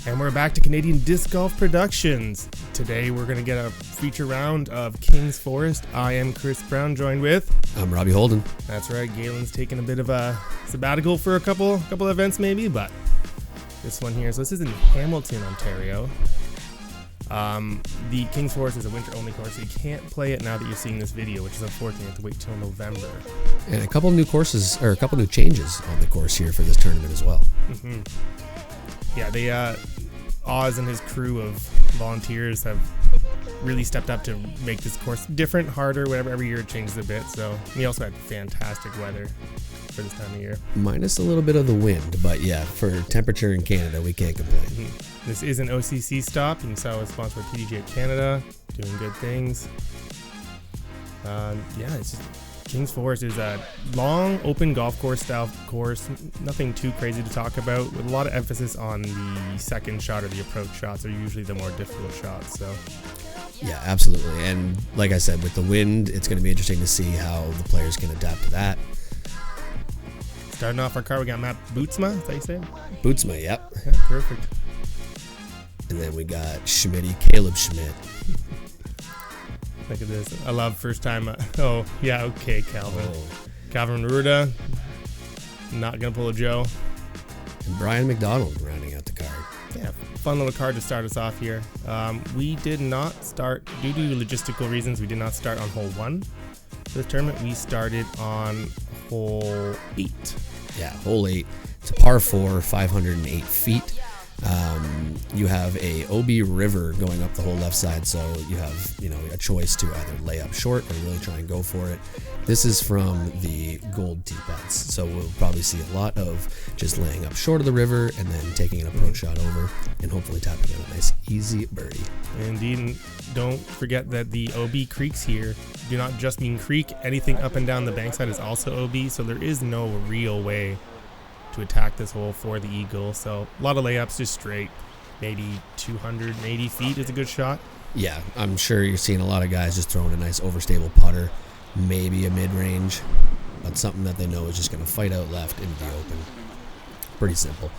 And we're back to Canadian Disc Golf Productions. Today we're going to get a feature round of Kings Forest. I am Chris Brown, joined with... I'm Robbie Holden. That's right, Galen's taking a bit of a sabbatical for a couple events maybe, but this one here, so this is in Hamilton, Ontario. The Kings Forest is a winter-only course, so you can't play it now that you're seeing this video, which is unfortunate. You have to wait till November. And a couple new courses, or a couple new changes on the course here for this tournament as well. Mm-hmm. Yeah, Oz and his crew of volunteers have really stepped up to make this course different, harder, whatever. Every year it changes a bit. So we also had fantastic weather for this time of year. Minus a little bit of the wind, but yeah, for temperature in Canada, we can't complain. Mm-hmm. This is an OCC stop. You saw it was sponsored by PDGA Canada, doing good things. It's just Kings Forest is a long, open golf course style course. Nothing too crazy to talk about, with a lot of emphasis on the second shot or the approach shots are usually the more difficult shots. So, yeah, absolutely. And like I said, with the wind, it's going to be interesting to see how the players can adapt to that. Starting off our car, we got Matt Bootsma. Is that you say it? Bootsma, yep. Yeah, perfect. And then we got Caleb Schmidt. Look at this. I love first time. Okay, Calvin. Oh. Calvin Roorda. Not going to pull a Joe. And Brian McDonald rounding out the card. Yeah, fun little card to start us off here. We did not start, due to logistical reasons, we did not start on hole 1 for this tournament. We started on hole 8. Yeah, hole 8. It's a par 4, 508 feet. You have a OB river going up the whole left side, so you have a choice to either lay up short or really try and go for it. This is from the gold tee pads, so we'll probably see a lot of just laying up short of the river and then taking an approach shot over and hopefully tapping in a nice easy birdie. Indeed, and don't forget that the OB creeks here do not just mean creek. Anything up and down the bankside is also OB, so there is no real way to attack this hole for the eagle. So a lot of layups, just straight. Maybe 280 feet is a good shot. Yeah, I'm sure you're seeing a lot of guys just throwing a nice overstable putter, maybe a mid-range, but something that they know is just going to fight out left into the open. Pretty simple.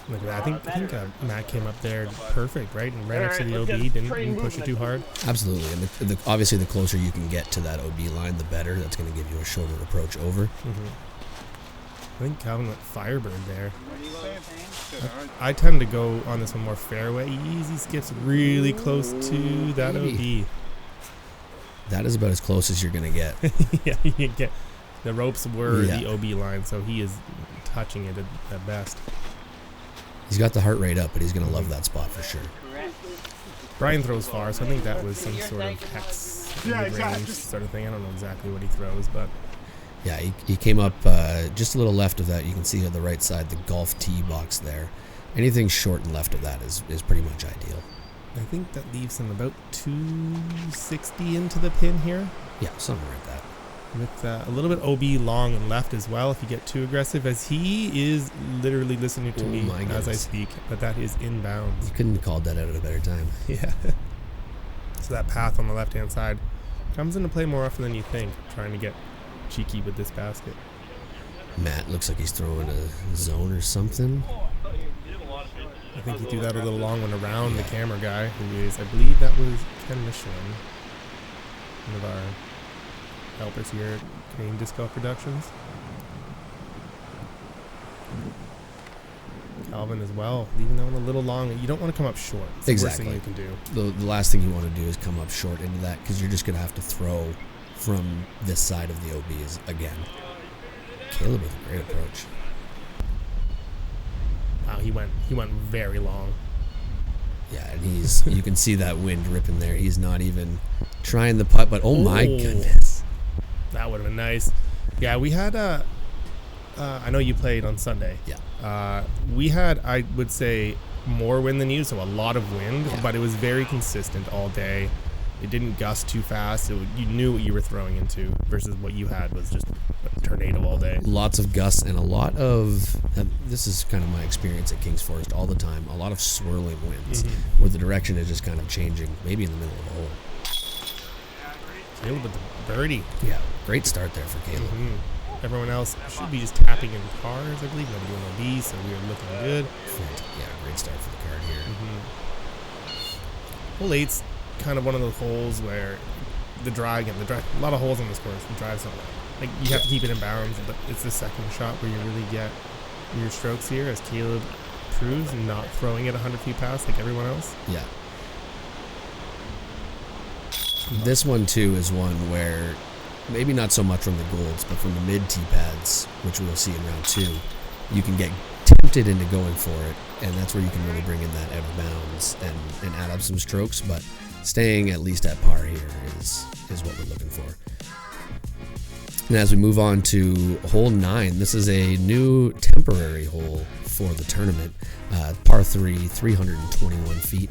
Look at that. I think Matt came up there perfect, right? And right next to the OB, didn't push it too hard. Absolutely. And obviously the closer you can get to that OB line, the better. That's going to give you a shorter approach over. Mm-hmm. I think Calvin went Firebird there. I tend to go on this one more fairway. Easy skips really close to that OB. That is about as close as you're going to get. Yeah, you can get. The ropes were the OB line, so he is touching it at best. He's got the heart rate up, but he's going to love that spot for sure. Brian throws far, so I think that was some sort of hex mid-range sort of thing. I don't know exactly what he throws, but... Yeah, he came up just a little left of that. You can see on the right side the golf tee box there. Anything short and left of that is pretty much ideal. I think that leaves him about 260 into the pin here. Yeah, something like that. With a little bit OB long and left as well if you get too aggressive, as he is literally listening to me as I speak, but that is inbounds. You couldn't have called that out at a better time. Yeah. So that path on the left-hand side comes into play more often than you think, trying to get cheeky with this basket. Matt looks like he's throwing a zone or something. I think he threw that a little long one around the camera guy, who is, I believe that was Ken Michelin, one of our helpers here at Canadian Disc Golf Productions. Calvin as well, leaving that one a little long. You don't want to come up short. It's exactly. the worst thing you can do. The last thing you want to do is come up short into that, because you're just going to have to throw from this side of the OBs again. Caleb with a great approach. Wow, he went very long. Yeah, and you can see that wind ripping there. He's not even trying the putt, but oh my goodness. That would have been nice. Yeah, we had I know you played on Sunday. Yeah. We had, I would say, more wind than you, so a lot of wind, but it was very consistent all day. It didn't gust too fast. You knew what you were throwing into, versus what you had was just a tornado all day. Lots of gusts and a lot of, this is kind of my experience at Kings Forest all the time, a lot of swirling winds, where the direction is just kind of changing, maybe in the middle of the hole. Caleb with the birdie. Yeah, great start there for Caleb. Everyone else should be just tapping into pars, I believe. Nobody doing OB, so we are looking good. Yeah, great start for the card here. Hole 8's kind of one of those holes where the drive, a lot of holes on this course. The drive's not like you have to keep it in bounds, but it's the second shot where you really get your strokes here, as Caleb proves, not throwing it 100 feet past like everyone else. Yeah. This one too is one where maybe not so much from the golds, but from the mid tee pads, which we'll see in round 2, you can get tempted into going for it, and that's where you can really bring in that out of bounds and add up some strokes, but staying at least at par here is what we're looking for. And as we move on to hole 9, this is a new temporary hole for the tournament, par 3, 321 feet.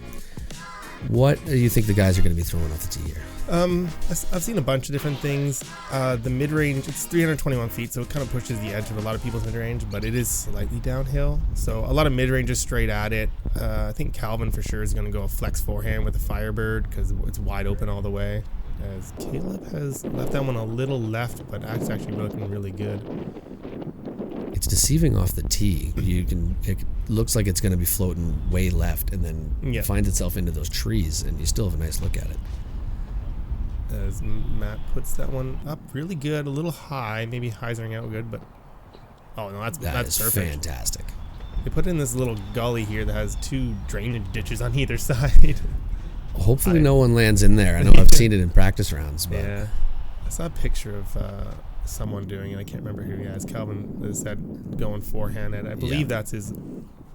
What do you think the guys are going to be throwing off the tee here? I've seen a bunch of different things. The mid-range, it's 321 feet, so it kind of pushes the edge of a lot of people's mid-range, but it is slightly downhill. So a lot of mid-range is straight at it. I think Calvin for sure is going to go a flex forehand with a Firebird because it's wide open all the way. As Caleb has left that one a little left, but that's actually looking really good. It's deceiving off the tee. It looks like it's going to be floating way left, and then finds itself into those trees, and you still have a nice look at it. As Matt puts that one up really good, a little high, maybe hyzering out good, but oh no, that's perfect. Fantastic. They put in this little gully here that has 2 drainage ditches on either side. Hopefully no one lands in there. I know I've seen it in practice rounds, but yeah, I saw a picture of someone doing it. I can't remember who he has. Calvin said going forehand at it. I believe that's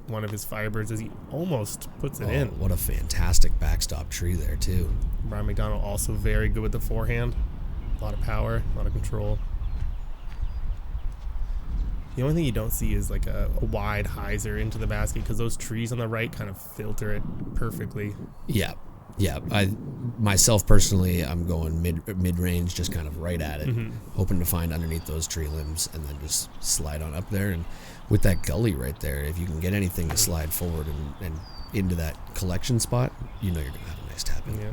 one of his Firebirds as he almost puts it in. What a fantastic backstop tree there too. Robbie McDonald also very good with the forehand. A lot of power, a lot of control. The only thing you don't see is like a wide hyzer into the basket because those trees on the right kind of filter it perfectly. Yeah. Myself personally, I'm going mid-range, just kind of right at it, hoping to find underneath those tree limbs and then just slide on up there. And with that gully right there, if you can get anything to slide forward and into that collection spot, you know you're going to have a nice tap in. Yeah.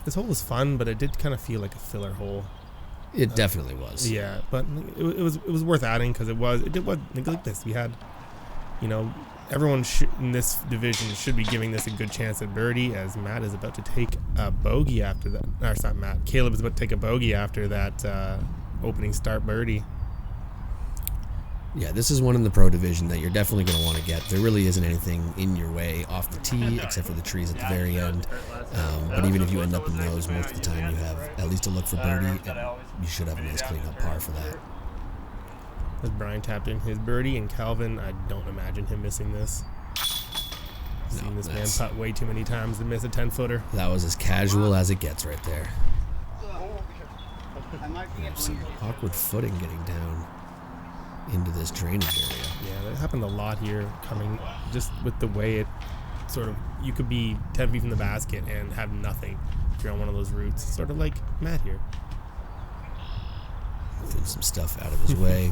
This hole was fun, but it did kind of feel like a filler hole. It definitely was. Yeah, but it was worth adding because it was like this. We had, everyone in this division should be giving this a good chance at birdie, as Matt is about to take a bogey after that. No, it's not Matt. Caleb is about to take a bogey after that opening start birdie. Yeah, this is one in the pro division that you're definitely going to want to get. There really isn't anything in your way off the tee except for the trees at the very end. But even if you end up in those, most of the time you have at least a look for birdie, and you should have a nice clean up par for that. As Brian tapped in his birdie, and Calvin, I don't imagine him missing this. Seen this man putt way too many times to miss a 10-footer. That was as casual as it gets right there. Some awkward footing getting down into this drainage area. Yeah, that happened a lot here, coming just with the way it sort of, you could be 10 feet from the basket and have nothing if you're on one of those routes, sort of like Matt here. Threw some stuff out of his way.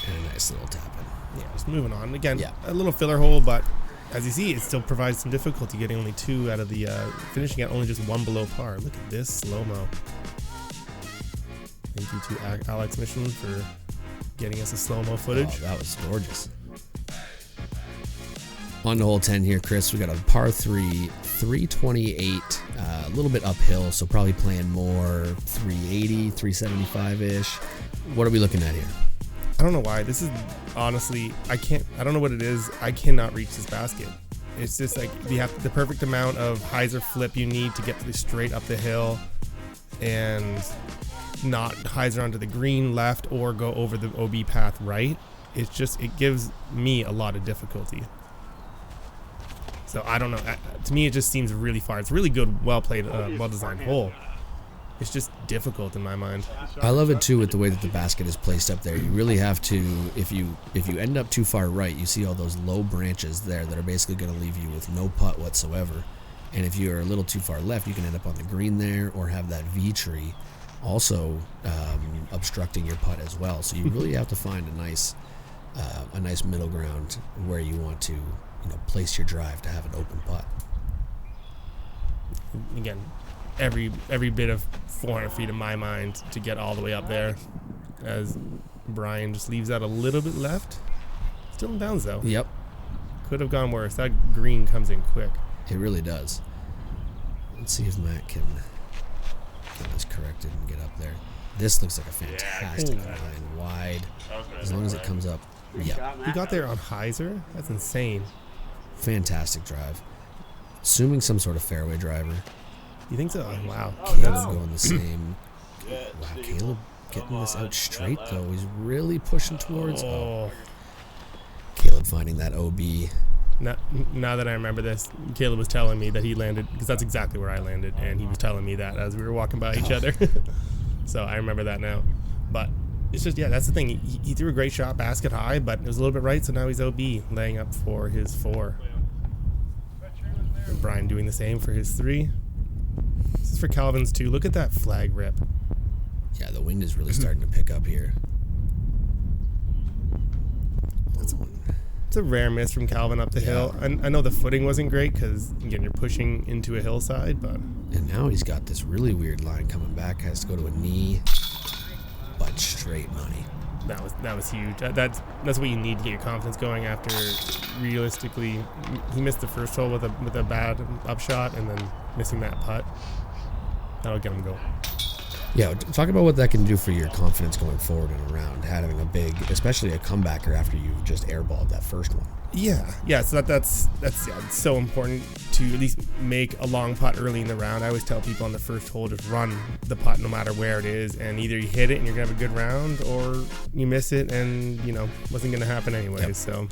And a nice little tap in. Yeah, just moving on. Again, a little filler hole, but as you see, it still provides some difficulty getting only 2 out of the, finishing at only just 1 below par. Look at this slow-mo. Thank you to Alex Michelin for getting us a slow-mo footage. Oh, that was gorgeous. On to hole 10 here, Chris. We got a par 3, 328, a little bit uphill, so probably playing more 380, 375-ish. What are we looking at here? I don't know why. This is honestly, I don't know what it is. I cannot reach this basket. It's just like you have the perfect amount of hyzer flip you need to get straight up the hill and not hyzer onto the green left or go over the OB path right. It's just, it gives me a lot of difficulty. So I don't know. To me, it just seems really far. It's really good, well played, well designed hole. It's just difficult in my mind. I love it too with the way that the basket is placed up there. You really have to, if you end up too far right, you see all those low branches there that are basically going to leave you with no putt whatsoever. And if you're a little too far left, you can end up on the green there or have that V tree also obstructing your putt as well. So you really have to find a nice middle ground where you want to place your drive to have an open putt. Again, every bit of 400 feet in my mind to get all the way up there. as Brian just leaves out a little bit left. Still in bounds, though. Yep. Could have gone worse. That green comes in quick. It really does. Let's see if Matt can get this corrected and get up there. This looks like a fantastic line, wide. As long as it comes up. Yeah. He got there on hyzer. That's insane. Fantastic drive. Assuming some sort of fairway driver. You think so? Wow. Caleb going the same. Wow, Caleb getting this out straight, though. He's really pushing towards. Oh. Caleb finding that OB. Now that I remember this, Caleb was telling me that he landed, because that's exactly where I landed, and he was telling me that as we were walking by each other. So I remember that now. But it's just, yeah, that's the thing. He threw a great shot, basket high, but it was a little bit right, so now he's OB, laying up for his 4. And Brian doing the same for his 3. This is for Calvin's 2. Look at that flag rip. Yeah, the wind is really starting to pick up here. It's a rare miss from Calvin up the hill. I know the footing wasn't great because, again, you're pushing into a hillside, but... And now he's got this really weird line coming back. Has to go to a knee, but straight money. That was huge. That's what you need to get your confidence going after, realistically, he missed the first hole with a bad upshot and then missing that putt. That'll get him going. Yeah, talk about what that can do for your confidence going forward and around, having a big, especially a comebacker after you've just airballed that first one. Yeah. So that's it's so important to at least make a long putt early in the round. I always tell people on the first hole, just run the putt no matter where it is, and either you hit it and you're gonna have a good round, or you miss it and wasn't gonna happen anyway. Yep. So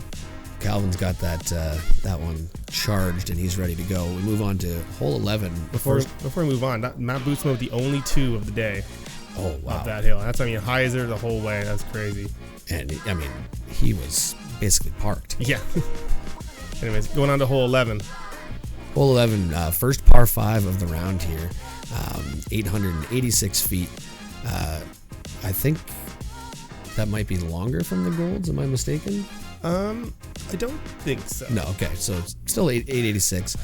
Calvin's got that one charged and he's ready to go. We move on to hole 11. Before we move on, Matt Bootsma with the only 2 of the day. Oh wow! Up that hill. That's hyzer the whole way. That's crazy. And he was basically parked. Yeah. Anyways, going on to hole 11. Hole 11, first par 5 of the round here, 886 feet. I think that might be longer from the Golds. Am I mistaken? I don't think so. No, okay, so it's still 886.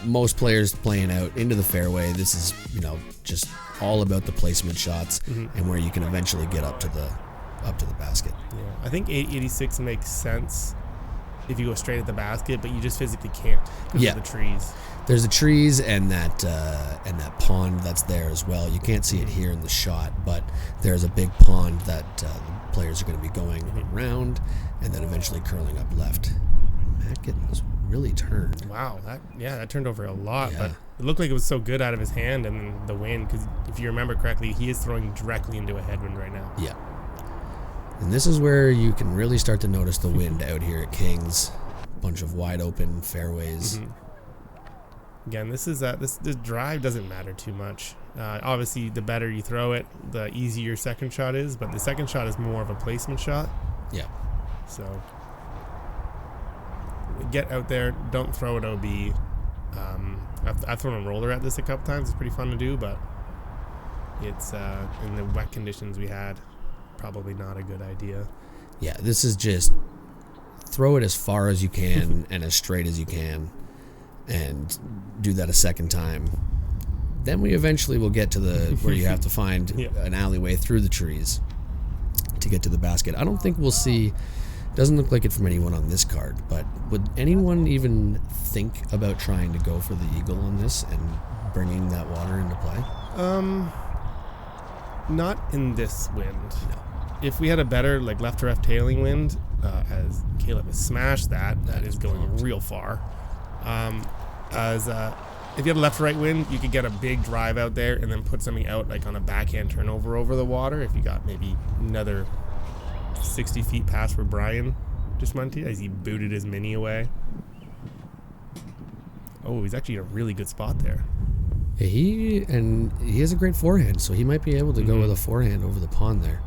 Most players playing out into the fairway. This is, just all about the placement shots and where you can eventually get up to the basket. Yeah, I think 886 makes sense if you go straight at the basket, but you just physically can't because of the trees. There's the trees and that pond that's there as well. You can't see it here in the shot, but there's a big pond that the players are going to be going around and then eventually curling up left. Matt getting this really turned. Wow, that turned over a lot, but it looked like it was so good out of his hand and then the wind, because if you remember correctly, he is throwing directly into a headwind right now. Yeah. And this is where you can really start to notice the wind out here at Kings. Bunch of wide open fairways. Again, this drive doesn't matter too much. Obviously, the better you throw it, the easier your second shot is, but the second shot is more of a placement shot. Yeah. So get out there, don't throw it OB. I've thrown a roller at this a couple times. It's pretty fun to do, but it's in the wet conditions we had, probably not a good idea. Yeah, this is just throw it as far as you can and as straight as you can, and do that a second time. Then we eventually will get to the where you have to find an alleyway through the trees to get to the basket. I don't think we'll see. Doesn't look like it from anyone on this card, but would anyone even think about trying to go for the eagle on this and bringing that water into play? Not in this wind. No. If we had a better left to left tailing wind, as Caleb has smashed that is going real far. If you had a left to right wind, you could get a big drive out there and then put something out on a backhand turnover over the water. If you got maybe another 60 feet past where Brian just went to as he booted his mini away. Oh, he's actually in a really good spot there. He has a great forehand, so he might be able to go with a forehand over the pond there.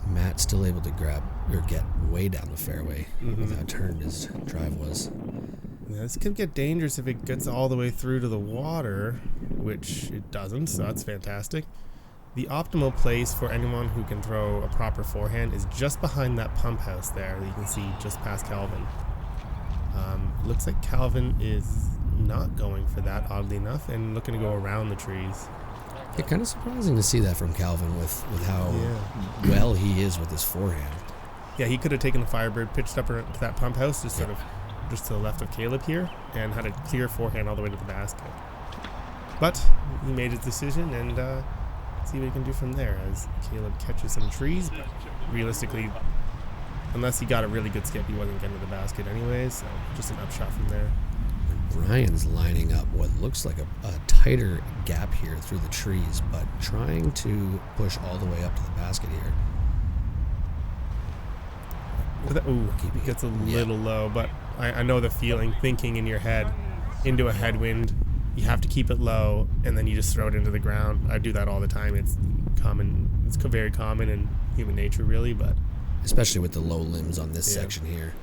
Matt still able to grab or get way down the fairway with how turned his drive was. Yeah, this could get dangerous if it gets all the way through to the water, which it doesn't, so that's fantastic. The optimal place for anyone who can throw a proper forehand is just behind that pump house there that you can see just past Calvin. Looks like Calvin is not going for that, oddly enough, and looking to go around the trees. Yeah, kind of surprising to see that from Calvin with how well he is with his forehand. Yeah, he could have taken the Firebird, pitched up to that pump house, just sort of just to the left of Caleb here, and had a clear forehand all the way to the basket. But he made his decision, and see what he can do from there as Caleb catches some trees. But realistically, unless he got a really good skip, he wasn't getting to the basket anyways, so just an upshot from there. Brian's lining up what looks like a tighter gap here through the trees, but trying to push all the way up to the basket here. Ooh, he gets a little low, but I know the feeling, thinking in your head, into a headwind, you have to keep it low, and then you just throw it into the ground. I do that all the time. It's common. It's very common in human nature, really, but... Especially with the low limbs on this section here.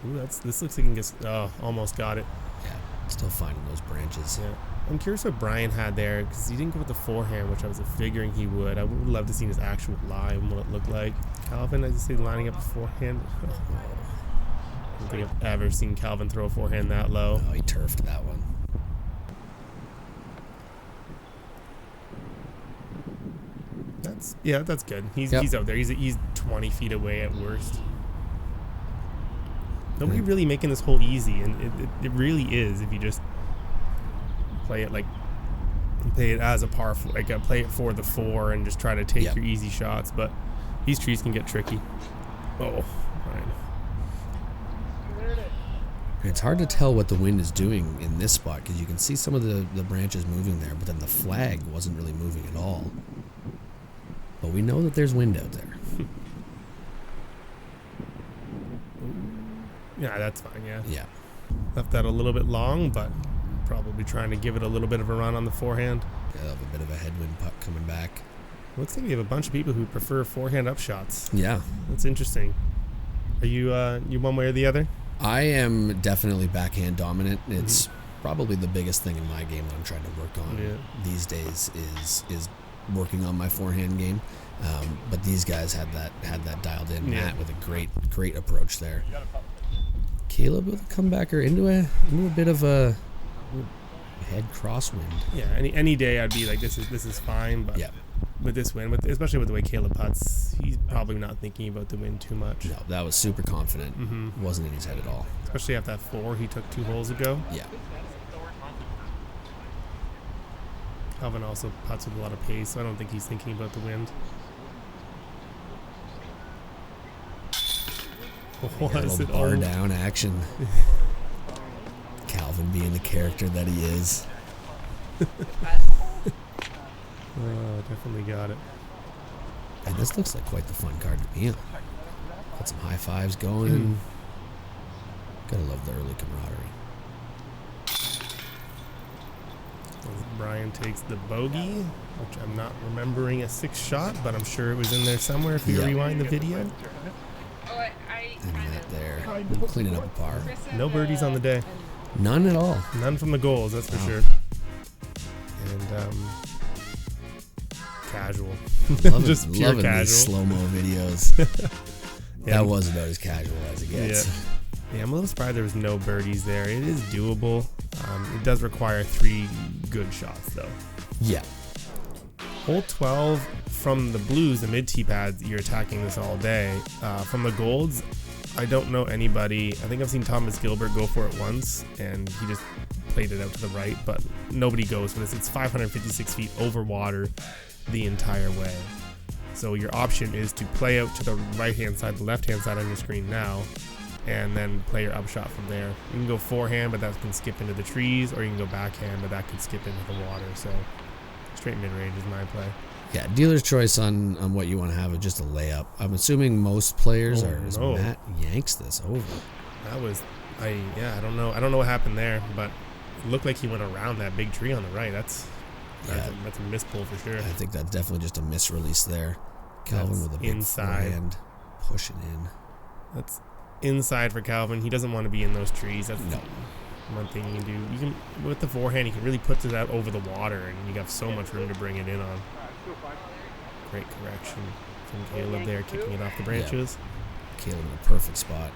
Ooh, this looks like he gets... Oh, almost got it. Yeah, still finding those branches. Yeah. I'm curious what Brian had there, because he didn't go with the forehand, which I was figuring he would. I would love to see his actual line, what it looked like. Calvin, I just see lining up a forehand. I don't think I've ever seen Calvin throw a forehand that low. Oh, he turfed that one. That's good. He's out there. He's 20 feet away at worst. Nobody really making this hole easy, and it really is if you just play it as a par, play it for the 4 and just try to take your easy shots. But these trees can get tricky. Oh, fine. It's hard to tell what the wind is doing in this spot because you can see some of the branches moving there, but then the flag wasn't really moving at all. But we know that there's wind out there. Yeah, that's fine, Yeah. Left that a little bit long, but probably trying to give it a little bit of a run on the forehand. Yeah, a bit of a headwind putt coming back. Looks like we have a bunch of people who prefer forehand up shots. Yeah. That's interesting. Are you one way or the other? I am definitely backhand dominant. It's probably the biggest thing in my game that I'm trying to work on these days is working on my forehand game. But these guys had that dialed in. Matt with a great approach there. Caleb with a comebacker into a bit of a head crosswind. Yeah, any day I'd be like, this is fine, but with this wind, especially with the way Caleb putts, he's probably not thinking about the wind too much. No, that was super confident. Wasn't in his head at all. Especially after that 4 he took 2 holes ago. Yeah. Calvin also putts with a lot of pace, so I don't think he's thinking about the wind. Was it bar down action? Calvin being the character that he is. Oh, definitely got it. And this looks like quite the fun card to be on. Got some high fives going. Gotta love the early camaraderie. Brian takes the bogey, which I'm not remembering a 6 shot, but I'm sure it was in there somewhere if you rewind the video. And that there, cleaning up a par. No birdies on the day. None at all. None from the goals, that's for sure. And casual. Just pure loving casual. These slow-mo videos. That was about as casual as it gets. Yeah, I'm a little surprised there was no birdies there. It is doable. It does require 3 good shots, though. Yeah. Hole 12 from the blues, the mid-tee pads, you're attacking this all day. From the golds, I don't know anybody. I think I've seen Thomas Gilbert go for it once, and he just played it out to the right, but nobody goes for this. It's 556 feet over water the entire way. So your option is to play out to the right-hand side, the left-hand side on your screen now, and then play your upshot from there. You can go forehand, but that can skip into the trees, or you can go backhand, but that can skip into the water. So straight mid-range is my play. Yeah, dealer's choice on what you want to have is just a layup. I'm assuming most players are. As Matt yanks this over. That was, I don't know. I don't know what happened there, but it looked like he went around that big tree on the right. That's a mispull for sure. I think that's definitely just a misrelease there. Calvin with a big forehand pushing in. That's inside for Calvin. He doesn't want to be in those trees. That's one thing you can do. You can, with the forehand, you can really put that over the water, and you have so much room to bring it in on. Great correction from Caleb there, kicking it off the branches. Caleb in a perfect spot.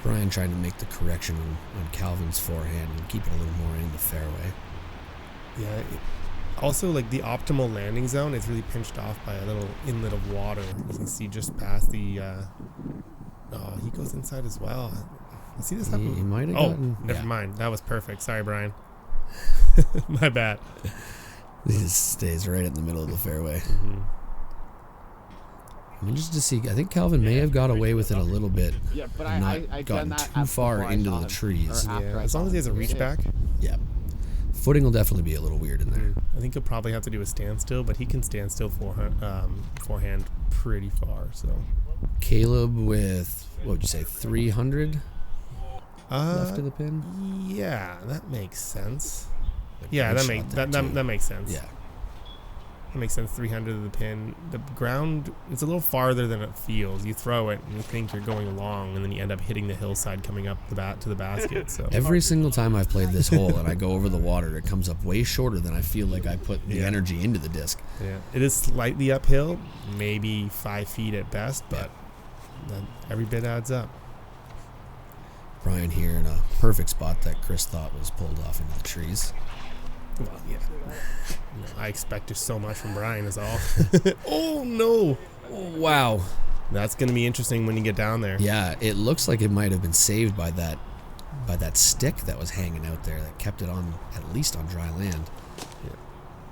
Brian trying to make the correction on Calvin's forehand and keep it a little more in the fairway. Yeah. Also, like the optimal landing zone is really pinched off by a little inlet of water. You can see just past the. Oh, he goes inside as well. You see this happen? He might have Oh, gotten. never mind. That was perfect. Sorry, Brian. My bad. He just stays right in the middle of the fairway. I mean, just to see, I think Calvin may have got away with it a little bit. Yeah, but and I not done gotten that too far into the trees. Yeah, as long as he has a reach back. Yeah. Footing will definitely be a little weird in there. I think he'll probably have to do a standstill, but he can stand still forehand pretty far. So Caleb with, what would you say, 300 left of the pin? Yeah, that makes sense. Like, Yeah, great that shot there, too. that makes sense. Yeah. That makes sense. 300 of the pin. The ground, it's a little farther than it feels. You throw it and you think you're going long, and then you end up hitting the hillside coming up to the basket. So Every single time I've played this hole and I go over the water, it comes up way shorter than I feel like I put the energy into the disc. yeah, it is slightly uphill, maybe 5 feet at best, but every bit adds up. Brian here in a perfect spot that Chris thought was pulled off into the trees. Well, yeah. I expected so much from Brian is all. Oh, no. Wow. That's going to be interesting when you get down there. Yeah, it looks like it might have been saved by that stick that was hanging out there that kept it on, at least on dry land.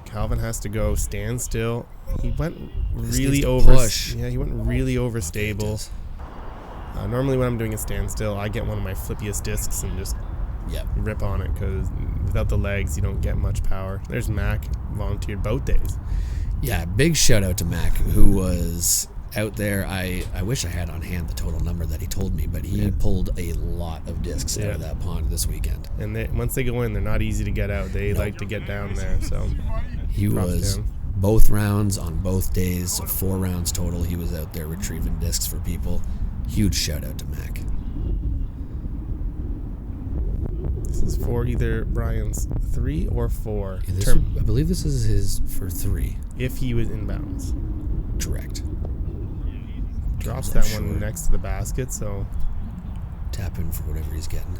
Calvin has to go stand still. He went This really needs to over. push. Yeah, he went really overstable. Okay, Normally when I'm doing a standstill, I get one of my flippiest discs and just rip on it, because without the legs, you don't get much power. There's Mac, volunteered both days. Yeah, big shout out to Mac, who was out there. I wish I had on hand the total number that he told me, but he pulled a lot of discs out of that pond this weekend. And once they go in, they're not easy to get out. They like to get down there. So he was both rounds on both days, so 4 rounds total. He was out there retrieving discs for people. Huge shout out to Mac. This is for either Brian's 3 or 4. I believe this is his for 3. If he was inbounds. Correct. Drops that one next to the basket, so tap in for whatever he's getting.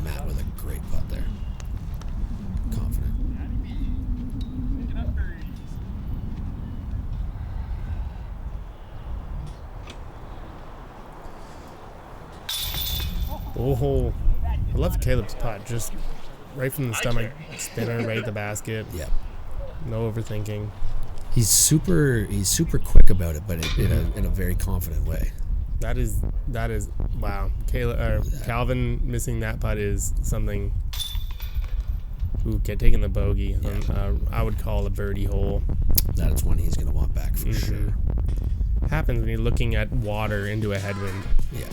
Matt with a great putt there. Confident. oh, I love Caleb's putt. Just right from the stomach, spinner right at the basket. Yep. No overthinking. He's super quick about it, but in a very confident way. That is wow. Calvin missing that putt is something. Taking the bogey. I would call a birdie hole. That is one he's going to want back for sure. Happens when you're looking at water into a headwind. Yeah.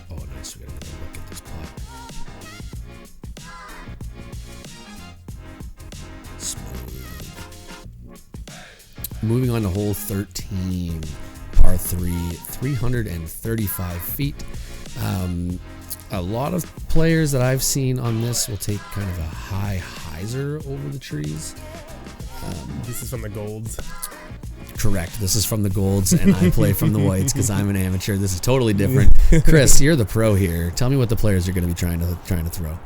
Oh, nice. We got another look at this putt. Smooth. Moving on to hole 13, par 3, 335 feet. A lot of players that I've seen on this will take kind of a high hyzer over the trees. This is from the Golds. Correct. This is from the Golds, and I play from the Whites because I'm an amateur. This is totally different. Chris, you're the pro here. Tell me what the players are going to be trying to throw.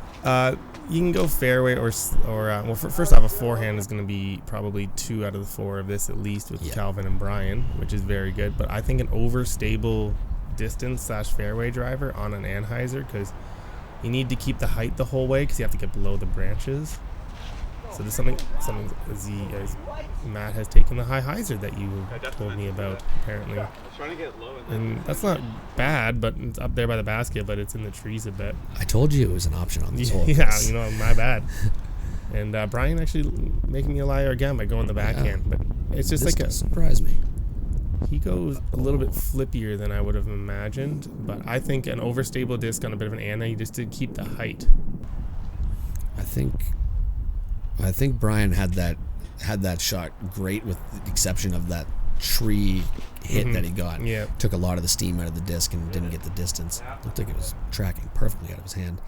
You can go fairway or first off, a forehand is going to be probably 2 out of the 4 of this at least with Calvin and Brian, which is very good. But I think an overstable distance / fairway driver on an anhyzer, because you need to keep the height the whole way because you have to get below the branches. So there's something as Matt has taken the high hyzer that you told me about apparently. And that's not bad, but it's up there by the basket, but it's in the trees a bit. I told you it was an option on this hole. Yeah, my bad. And Brian actually making me a liar again by going the backhand, but it's just this surprised me. He goes a little bit flippier than I would have imagined, but I think an overstable disc on a bit of an anna, just to keep the height. I think Brian had that shot great, with the exception of that tree hit that he got. Yeah. Took a lot of the steam out of the disc and didn't get the distance. I don't think it was tracking perfectly out of his hand.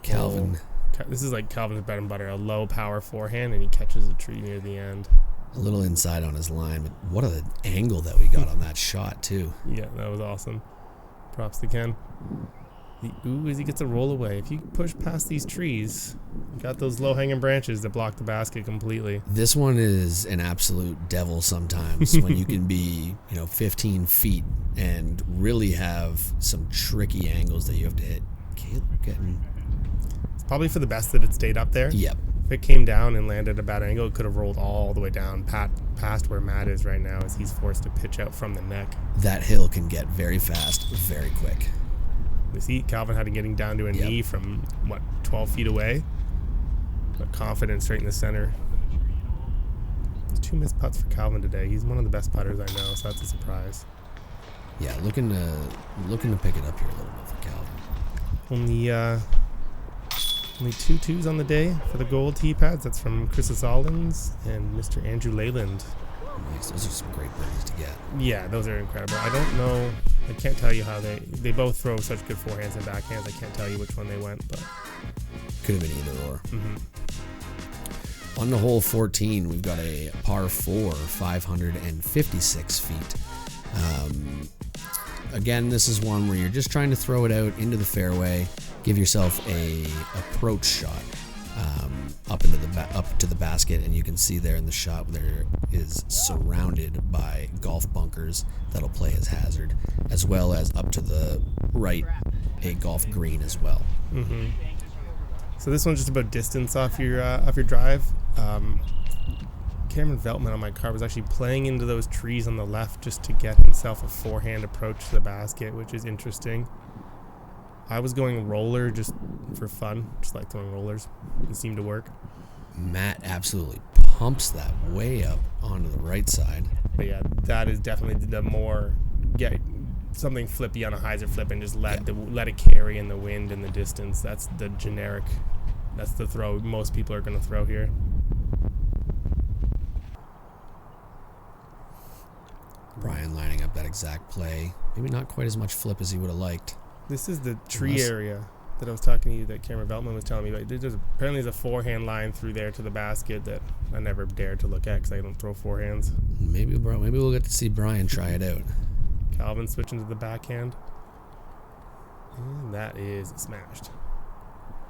Calvin. This is like Calvin's bread and butter, a low power forehand, and he catches a tree near the end. A little inside on his line, but what an angle that we got on that shot too. Yeah, that was awesome. Props to Ken. Ooh, as he gets a roll away. If you push past these trees, you got those low-hanging branches that block the basket completely. This one is an absolute devil sometimes when you can be, 15 feet and really have some tricky angles that you have to hit. Caleb getting... It's probably for the best that it stayed up there. Yep. If it came down and landed at a bad angle, it could have rolled all the way down past where Matt is right now as he's forced to pitch out from the neck. That hill can get very fast, very quick. You see, Calvin had to getting down to a knee from, 12 feet away? But confident straight in the center. There's 2 missed putts for Calvin today. He's one of the best putters I know, so that's a surprise. Yeah, looking to pick it up here a little bit for Calvin. Only 2 twos on the day for the gold tee pads. That's from Chris Allens and Mr. Andrew Leyland. Nice. Those are some great birdies to get. Yeah, those are incredible. I don't know. I can't tell you how they both throw such good forehands and backhands. I can't tell you which one they went, but could have been either or. Mm-hmm. On the hole 14, we've got a par 4, 556 feet. Again, this is one where you're just trying to throw it out into the fairway, give yourself a approach shot up to the basket, and you can see there in the shot there is surrounded by golf bunkers that'll play as hazard, as well as up to the right a golf green as well. Mm-hmm. So this one's just about distance off your drive. Cameron Veltman on my car was actually playing into those trees on the left just to get himself a forehand approach to the basket, which is interesting. I was going roller just for fun, just like throwing rollers. It seemed to work. Matt absolutely pumps that way up onto the right side. But yeah, that is definitely the more get something flippy on a hyzer flip and just let it carry in the wind and the distance. That's the generic. That's the throw most people are going to throw here. Brian lining up that exact play. Maybe not quite as much flip as he would have liked. This is the tree area that I was talking to you that Cameron Veltman was telling me about. Apparently there's a forehand line through there to the basket that I never dared to look at because I don't throw forehands. Maybe we'll get to see Brian try it out. Calvin switching to the backhand. And that is smashed.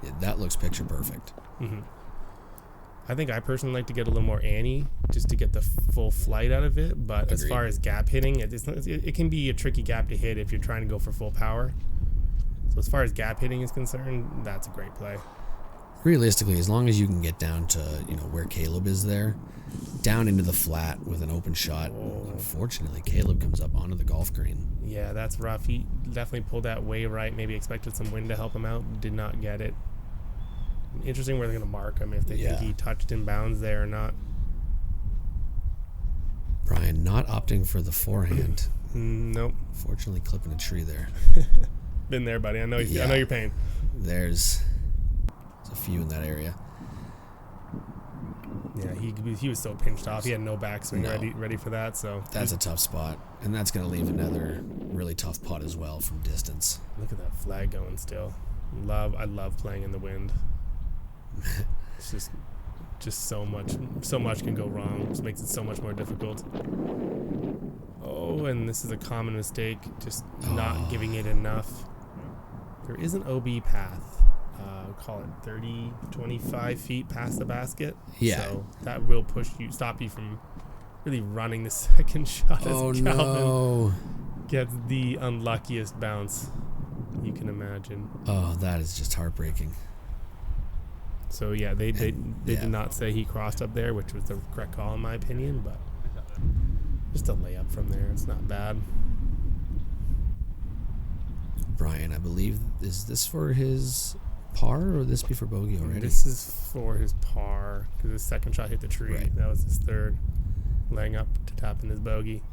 Yeah, that looks picture perfect. Mm-hmm. I think I personally like to get a little more Annie just to get the full flight out of it. But Agreed. As far as gap hitting, it can be a tricky gap to hit if you're trying to go for full power. So as far as gap hitting is concerned, that's a great play. Realistically, as long as you can get down to where Caleb is there, down into the flat with an open shot. Oh. Unfortunately, Caleb comes up onto the golf green. Yeah, that's rough. He definitely pulled that way right. Maybe expected some wind to help him out. Did not get it. Interesting where they're going to mark him if they think he touched in bounds there or not. Brian not opting for the forehand. Nope. Fortunately, clipping a tree there. Been there, buddy. I know your pain. There's a few in that area. Yeah, he was so pinched off. He had no backswing ready for that. So that's a tough spot, and that's going to leave another really tough putt as well from distance. Look at that flag going still. I love playing in the wind. It's just so much can go wrong. It makes it so much more difficult. Oh, and this is a common mistake, just not giving it enough. There is an OB path. Call it 30, 25 feet past the basket. Yeah. So that will stop you from really running the second shot as Calvin gets the unluckiest bounce you can imagine. Oh, that is just heartbreaking. So yeah, they did not say he crossed up there, which was the correct call in my opinion, but just a layup from there. It's not bad. Brian, I believe, is this for his par or would this be for bogey already? This is for his par because his second shot hit the tree. Right. That was his third, laying up to tap in his bogey.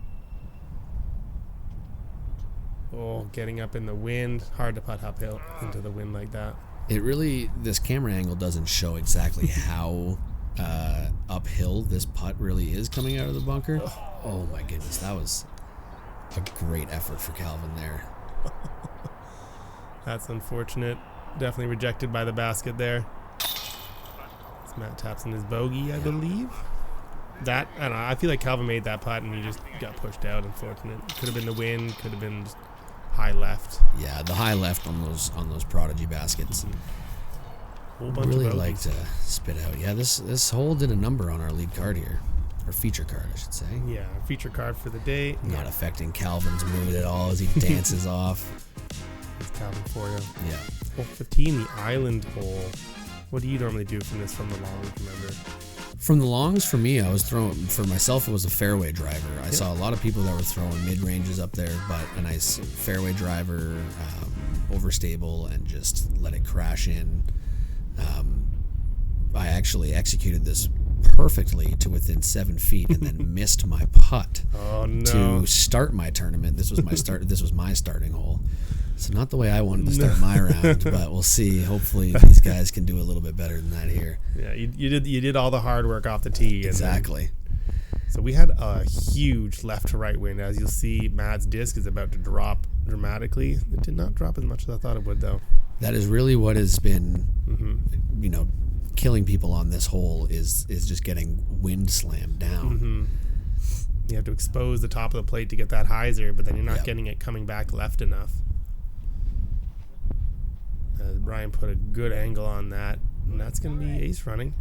Oh, getting up in the wind. Hard to putt uphill into the wind like that. This camera angle doesn't show exactly how uphill this putt really is coming out of the bunker. Oh my goodness, that was a great effort for Calvin there. That's unfortunate. Definitely rejected by the basket there. As Matt taps in his bogey, I believe. I don't know. I feel like Calvin made that putt and he just got pushed out. Unfortunate. Could have been the wind. Could have been just high left. Yeah, the high left on those Prodigy baskets. Whole bunch Really of like bogeys. to spit out. Yeah, this hole did a number on our lead card here. Or feature card, I should say. Yeah, feature card for the day. Not affecting Calvin's mood at all as he dances off. It's Calvin for you. Yeah. Hole 15, the island hole. What do you normally do from this from the long, remember? From the longs, for me, I was throwing, for myself, it was a fairway driver. I saw a lot of people that were throwing mid-ranges up there, but a nice fairway driver, overstable, and just let it crash in. I actually executed this perfectly to within 7 feet and then missed my putt to start my tournament. This was my starting hole. So not the way I wanted to start my round, but we'll see. Hopefully these guys can do a little bit better than that here. Yeah, you did all the hard work off the tee. Exactly. So we had a huge left to right wind. As you'll see, Matt's disc is about to drop dramatically. It did not drop as much as I thought it would, though. That is really what has been, killing people on this hole is just getting wind slammed down. You have to expose the top of the plate to get that hyzer, but then you're not getting it coming back left enough. Brian put a good angle on that, and that's going to be ace running.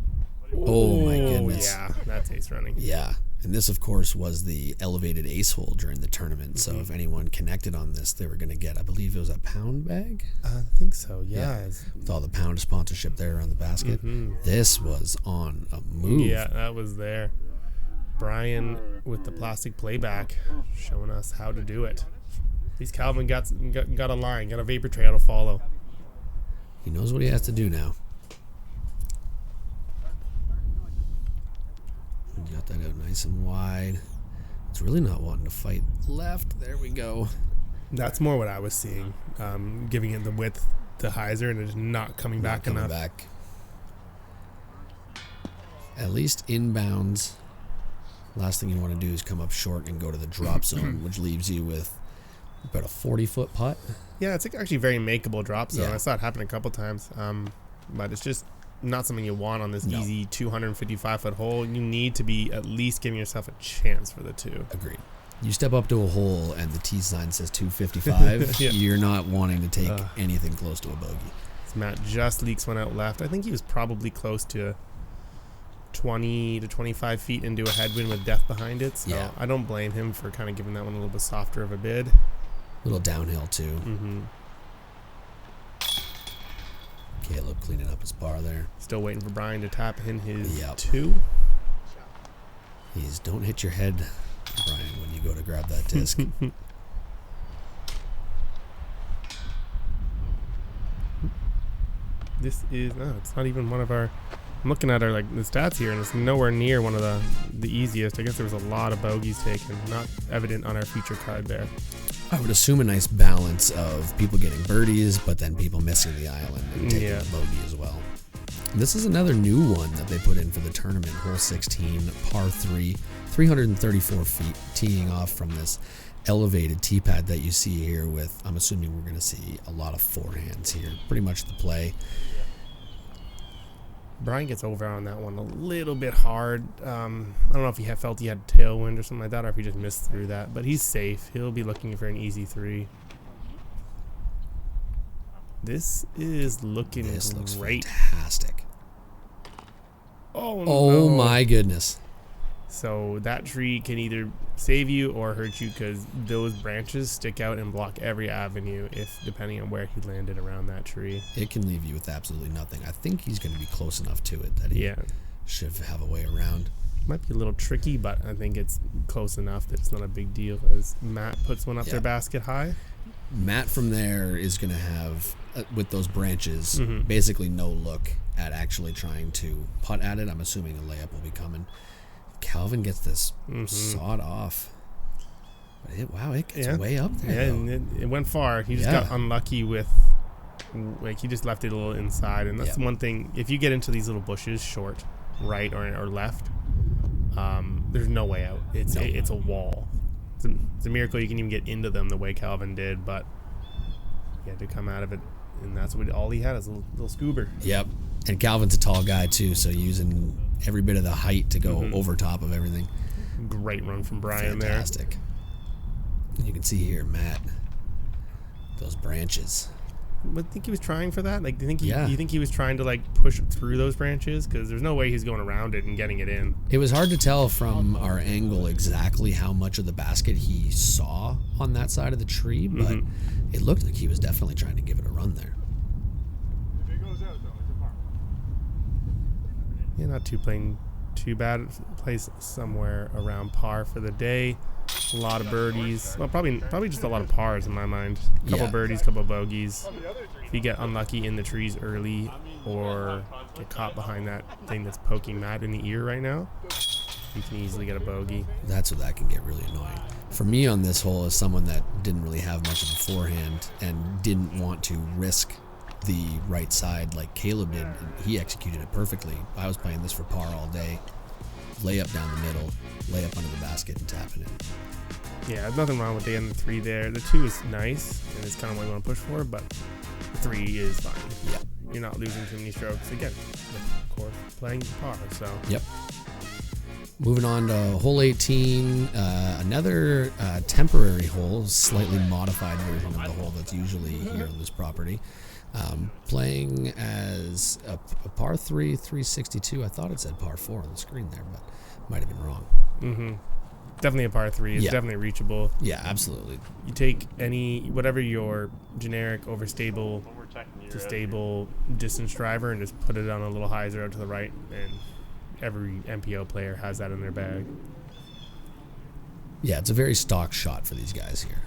Oh my goodness. Yeah, that's ace running. Yeah. And this, of course, was the elevated ace hole during the tournament. So if anyone connected on this, they were going to get, I believe it was a pound bag? I think so, yeah. With all the pound sponsorship there on the basket. This was on a move. Yeah, that was there. Brian with the plastic playback showing us how to do it. At least Calvin got a line, got a vapor trail to follow. He knows what he has to do now. Got that out nice and wide. It's really not wanting to fight left. There we go. That's more what I was seeing. Giving it the width to hyzer and it's not coming back enough. At least inbounds. Last thing you want to do is come up short and go to the drop zone, which leaves you with about a 40-foot putt. Yeah, it's actually very makeable drop zone. Yeah. I saw it happen a couple times. But it's just not something you want on this easy 255-foot hole. You need to be at least giving yourself a chance for the two. Agreed. You step up to a hole and the tee sign says 255, you're not wanting to take anything close to a bogey. Matt just leaks one out left. I think he was probably close to 20 to 25 feet into a headwind with death behind it. So I don't blame him for kind of giving that one a little bit softer of a bid. A little downhill too. Caleb cleaning up his par there. Still waiting for Brian to tap in his 2. Don't hit your head, Brian, when you go to grab that disc. This is it's not even one of our. I'm looking at our the stats here, and it's nowhere near one of the easiest. I guess there was a lot of bogeys taken, not evident on our feature card there. I would assume a nice balance of people getting birdies, but then people missing the island and taking a bogey as well. This is another new one that they put in for the tournament, hole 16, par 3, 334 feet, teeing off from this elevated tee pad that you see here with, I'm assuming we're going to see a lot of forehands here. Pretty much the play. Brian gets over on that one a little bit hard. I don't know if he felt he had tailwind or something like that, or if he just missed through that. But he's safe. He'll be looking for an easy 3. This is looking great. This looks fantastic. Oh, no. My goodness. So that tree can either save you or hurt you because those branches stick out and block every avenue depending on where he landed around that tree. It can leave you with absolutely nothing. I think he's going to be close enough to it that he should have a way around. Might be a little tricky, but I think it's close enough that it's not a big deal as Matt puts one up their basket high. Matt from there is going to have, with those branches, basically no look at actually trying to putt at it. I'm assuming a layup will be coming. Calvin gets this sawed off. But it gets way up there. Yeah, and it went far. He just got unlucky with, he just left it a little inside. And that's one thing, if you get into these little bushes, short, right or left, there's no way out. It's a wall. It's a miracle you can even get into them the way Calvin did, but he had to come out of it. And that's all he had is a little scoober. Yep. And Calvin's a tall guy too, so using every bit of the height to go over top of everything. Great run from Brian Fantastic. There. You can see here Matt Those branches. I think he was trying for that. Like, do Yeah. you think he was trying to like push through those branches? Because there's no way he's going around it and getting it in. It was hard to tell from our angle exactly how much of the basket he saw on that side of the tree, but it looked like he was definitely trying to give it a run there. Yeah, not playing too bad. Plays somewhere around par for the day. A lot of birdies. Well, probably just a lot of pars in my mind. Couple birdies, couple bogeys. If you get unlucky in the trees early or get caught behind that thing that's poking Matt in the ear right now, you can easily get a bogey. That's what that can get really annoying. For me on this hole, as someone that didn't really have much of a forehand and didn't want to risk the right side like Caleb did, he executed it perfectly. I was playing this for par all day. Layup down the middle, layup under the basket and tapping it. Yeah, there's nothing wrong with the end of the 3 there. The 2 is nice, and it's kind of what you want to push for, but the 3 is fine. Yep. You're not losing too many strokes. Again, of course, playing par, so. Yep. Moving on to hole 18, another temporary hole, slightly modified version of the hole that's usually here on this property. Playing as a par 3, 362. I thought it said par 4 on the screen there, but might have been wrong. Mm-hmm. Definitely a par 3. It's definitely reachable. Yeah, absolutely. You take whatever your generic overstable to stable distance driver and just put it on a little hyzer out to the right, and every MPO player has that in their bag. Yeah, it's a very stock shot for these guys here.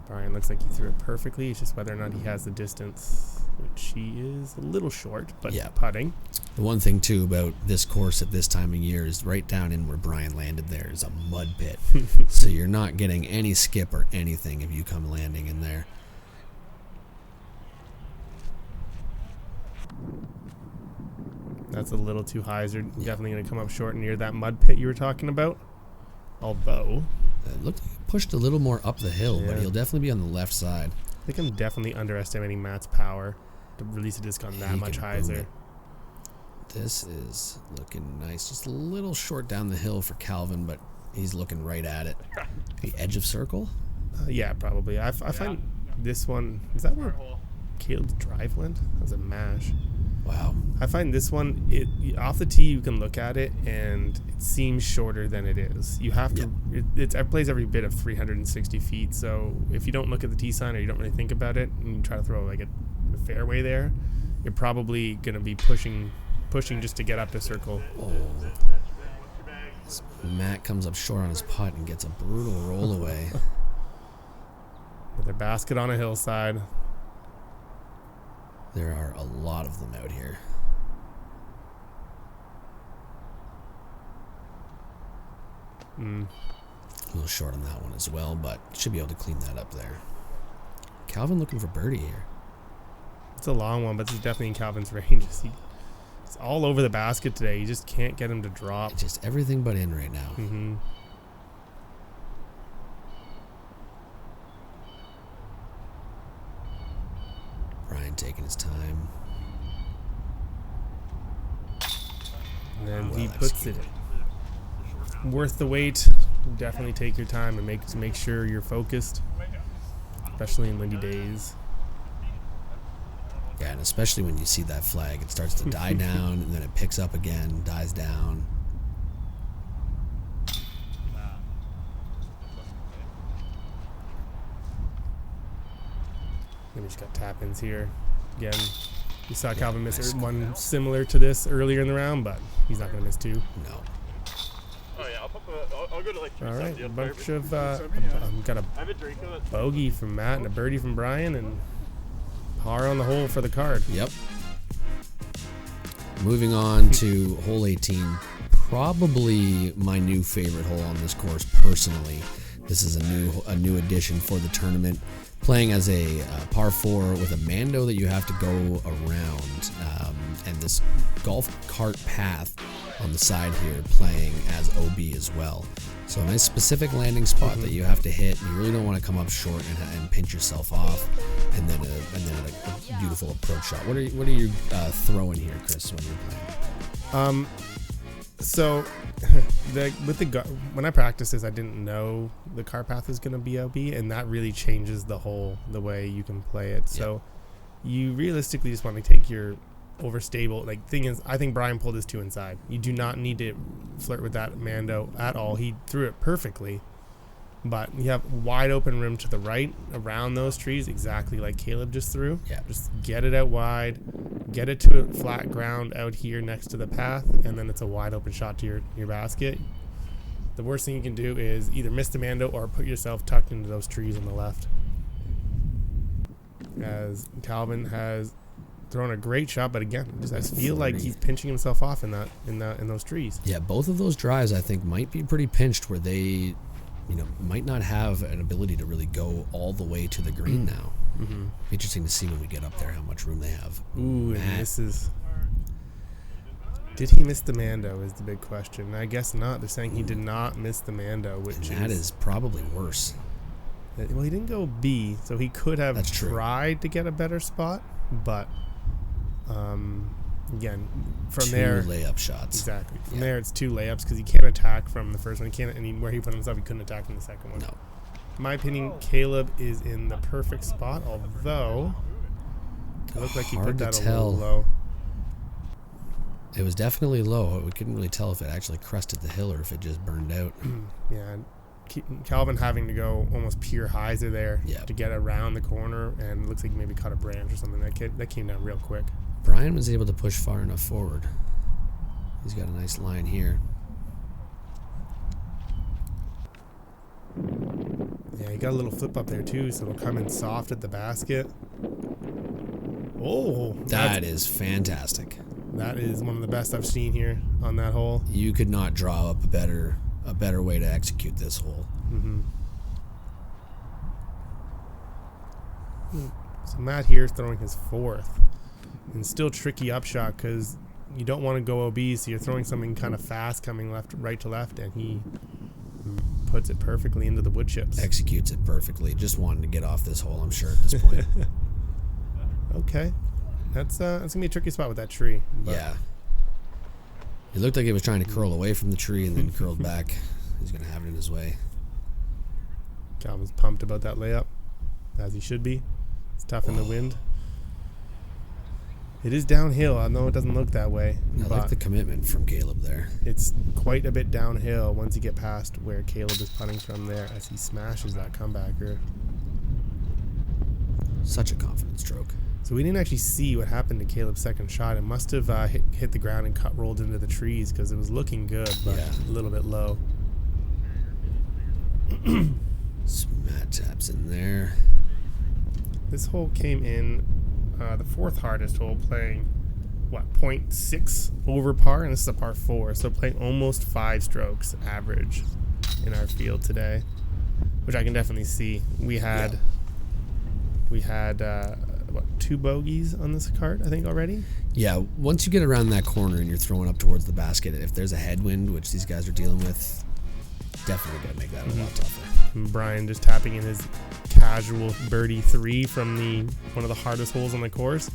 Brian looks like he threw it perfectly. It's just whether or not he has the distance, which he is a little short, but putting. The one thing, too, about this course at this time of year is right down in where Brian landed there is a mud pit. So you're not getting any skip or anything if you come landing in there. That's a little too high. They're definitely going to come up short near that mud pit you were talking about. Although it looked like he pushed a little more up the hill, but he'll definitely be on the left side. I think I'm definitely underestimating Matt's power to release a disc on that much hyzer. This is looking nice. Just a little short down the hill for Calvin, but he's looking right at it. The edge of circle? Yeah, probably. I find this one... Is that where Caleb's drive went? That was a mash. Wow. I find this one, off the tee, you can look at it, and it seems shorter than it is. You have to... It plays every bit of 360 feet, so if you don't look at the tee sign or you don't really think about it, and you try to throw like a fairway there, you're probably going to be pushing just to get up to circle. Oh. Matt comes up short on his putt and gets a brutal roll away. With their basket on a hillside. There are a lot of them out here. A little short on that one as well, but should be able to clean that up there. Calvin looking for birdie here. It's a long one, but this is definitely in Calvin's range. He's all over the basket today. You just can't get him to drop. Just everything but in right now. Mm-hmm. Brian taking his time. And then he puts it worth the wait. Definitely take your time and make sure you're focused, especially in windy days. Yeah, and especially when you see that flag, it starts to die down, and then it picks up again, dies down. Then we just got tap-ins here. Again, you saw Calvin miss one similar to this earlier in the round, but he's not going to miss two. No. Oh yeah, I'll go to like. All right, a bunch of got a bogey from Matt and a birdie from Brian, and par on the hole for the card. Yep. Moving on to hole 18, probably my new favorite hole on this course personally. This is a new addition for the tournament. Playing as a par 4 with a Mando that you have to go around, and this golf cart path on the side here playing as OB as well. So a nice specific landing spot that you have to hit. You really don't want to come up short and pinch yourself off, and then a beautiful approach shot. What are you throwing here, Chris, when you're playing? So, when I practiced this, I didn't know the car path was going to be OB, and that really changes the way you can play it. So, you realistically just want to take your overstable. Thing is, I think Brian pulled his 2 inside. You do not need to flirt with that Mando at all. He threw it perfectly, but you have wide open rim to the right around those trees, exactly like Caleb just threw. Yeah. Just get it out wide, get it to flat ground out here next to the path, and then it's a wide open shot to your basket. The worst thing you can do is either miss the Mando or put yourself tucked into those trees on the left. As Calvin has thrown a great shot, but again, I feel like he's pinching himself off in those trees. Yeah, both of those drives I think might be pretty pinched, where they, might not have an ability to really go all the way to the green now. Mm-hmm. Interesting to see when we get up there how much room they have. Ooh, and misses. Did he miss the Mando is the big question. I guess not. They're saying he did not miss the Mando, that is probably worse. Well, he didn't go B, so he could have tried to get a better spot, but again, from there, 2 layup shots. Exactly. From there, it's 2 layups because he can't attack from the first one. He can't, and where he put himself, he couldn't attack from the second one. No. In my opinion, Caleb is in the perfect spot, although it looked like he put that a little low. It was definitely low. We couldn't really tell if it actually crested the hill or if it just burned out. Yeah. Calvin having to go almost pure hyzer there to get around the corner, and it looks like he maybe caught a branch or something. That came down real quick. Brian was able to push far enough forward. He's got a nice line here. Yeah, he got a little flip up there too, so it'll come in soft at the basket. Oh, that is fantastic. That is one of the best I've seen here on that hole. You could not draw up a better way to execute this hole. Mm-hmm. So Matt here is throwing his 4th, and still tricky upshot because you don't want to go OB, so you're throwing something kind of fast coming right to left, and he puts it perfectly into the wood chips. Executes it perfectly. Just wanted to get off this hole, I'm sure, at this point. Okay. That's gonna be a tricky spot with that tree. Yeah. It looked like it was trying to curl away from the tree and then curled back. He's gonna have it in his way. Calvin's pumped about that layup, as he should be. It's tough in the wind. It is downhill. I know it doesn't look that way. I like the commitment from Caleb there. It's quite a bit downhill once you get past where Caleb is putting from there as he smashes that comebacker. Such a confident stroke. So we didn't actually see what happened to Caleb's second shot. It must have hit the ground and rolled into the trees because it was looking good, but a little bit low. Some mat taps in there. This hole came in the 4th hardest hole, playing 0.6 over par, and this is a par 4, so playing almost 5 strokes average in our field today, which I can definitely see. We had 2 bogeys on this cart, I think, already. Yeah, once you get around that corner and you're throwing up towards the basket, if there's a headwind, which these guys are dealing with, definitely going to make that a lot tougher. And Brian just tapping in his casual birdie 3 from one of the hardest holes on the course.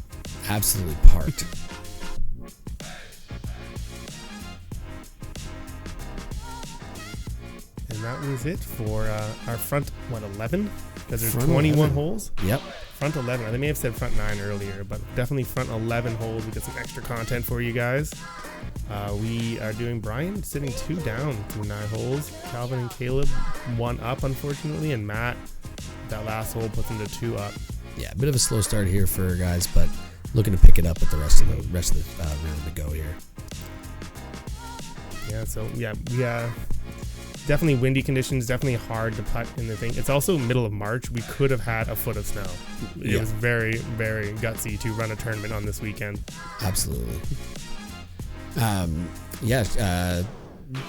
Absolutely parked. And that was it for our front, 11? Because there's Front 21 11. holes. Yep. Front 11. I may have said front 9 earlier, but definitely front 11 holes. We got some extra content for you guys. We are doing Brian sitting 2 down through 9 holes. Calvin and Caleb 1 up, unfortunately, and Matt, that last hole puts him to 2 up. Yeah, a bit of a slow start here for guys, but looking to pick it up with the rest of the round to go here. Yeah. So definitely windy conditions, definitely hard to putt in the thing. It's also middle of March. We could have had a foot of snow. It was very, very gutsy to run a tournament on this weekend. Absolutely.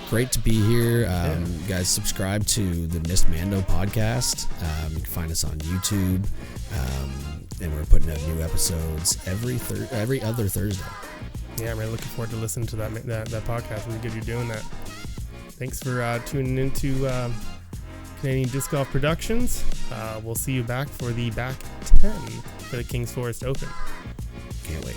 Great to be here. Guys, subscribe to the Missed Mando podcast. You can find us on YouTube, and we're putting out new episodes every other Thursday. Yeah, I'm really looking forward to listening to that podcast. Really good you're doing that. Thanks for tuning into Canadian Disc Golf Productions. We'll see you back for the back 10 for the Kings Forest Open. Can't wait.